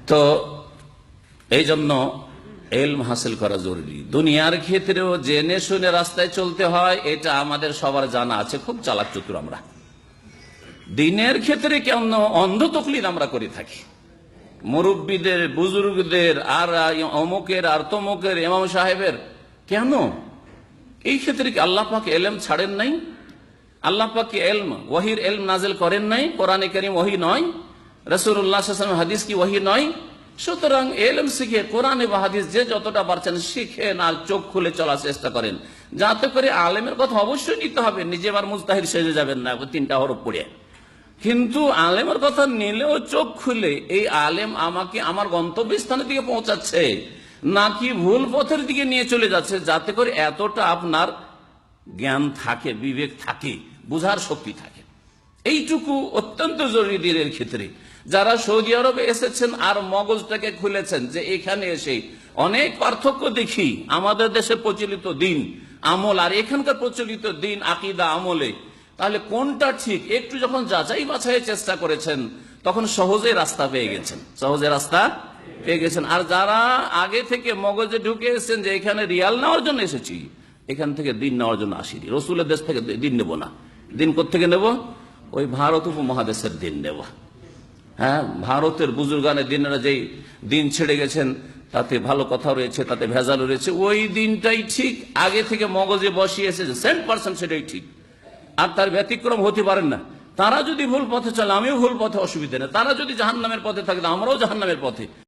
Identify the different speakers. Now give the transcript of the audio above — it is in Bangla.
Speaker 1: তো এই জন্য ইলম হাসিল করা জরুরি। দুনিয়ার ক্ষেত্রেও জেনে শুনে রাস্তায় চলতে হয়, এটা আমাদের সবার জানা আছে, খুব চালাক চতুর আমরা। দিনের ক্ষেত্রে কেমন অন্ধ তকলিদ আমরা করে থাকি, মুরব্বীদের, বুজুর্গদের, আর অমুকের আর তমুকের, ইমাম সাহেবের। কেন এই ক্ষেত্রে কি আল্লাহ পাক ইলম ছাড়েন নাই? আল্লাহ পাক কি ইলম, ওয়াহির ইলম নাজিল করেন নাই? কোরআনে কারীম ওহী নয়? রাসূলুল্লাহ সাল্লাল্লাহু আলাইহি ওয়াসাল্লাম হাদিস কি ওহী নয়? সুতরাং ইলম শিখে, কোরআনে বা হাদিস যে যতটা পারছেন শিখেন, আর চোখ খুলে চলার চেষ্টা করেন, যাতে করে আলেমের কথা অবশ্যই নিতে হবে। নিজে আবার মুজতাহিদ সেজে যাবেন না 3টা হরফ পড়ে। কিন্তু আলেমের কথা নিলেও চোখ খুলে, এই আলেম আমাকে আমার গন্তব্যস্থানের দিকে পৌঁছাচ্ছে নাকি ভুল পথের দিকে নিয়ে চলে যাচ্ছে, যাতে করে এতটা আপনার জ্ঞান থাকে, বিবেক থাকে, বুঝার শক্তি থাকে। এইটুকু অত্যন্ত জরুরি দিনের ক্ষেত্রে। যারা সৌদি আরবে এসেছেন আর মগজটাকে খুলেছেন, যে এখানে এসে অনেক পার্থক্য দেখি আমাদের দেশে প্রচলিত দিন আমল আর এখানকার প্রচলিত দিন আকীদা আমলে, তাহলে কোনটা ঠিক একটু যখন যাচাই বাছাই চেষ্টা করেছেন, তখন সহজে রাস্তা পেয়ে গেছেন, সহজে রাস্তা পেয়ে গেছেন। আর যারা আগে থেকে মগজে ঢুকে এসেছেন যে এখানে রিয়াল নেওয়ার জন্য এসেছি, এখান থেকে দিন নেওয়ার জন্য আসিনি, রসুলের দেশ থেকে দিন নেব না। দিন কোত্থেকে নেব? ওই ভারত উপমহাদেশের দিন নেব। হ্যাঁ, ভারতের বুজুর্গানের দিনেরা যেই দিন ছেড়ে গেছেন, তাতে ভালো কথা রয়েছে, তাতে ভেজাল রয়েছে, ওই দিনটাই ঠিক, আগে থেকে মগজে বসিয়ে এসেছে 100% সেটাই ঠিক, আর তার ব্যতিক্রম হতে পারেন না। তারা যদি ভুল পথে চলে, আমিও ভুল পথে, অসুবিধা নেই। তারা যদি জাহান্নামের পথে থাকে, আমরাও জাহান্নামের পথে।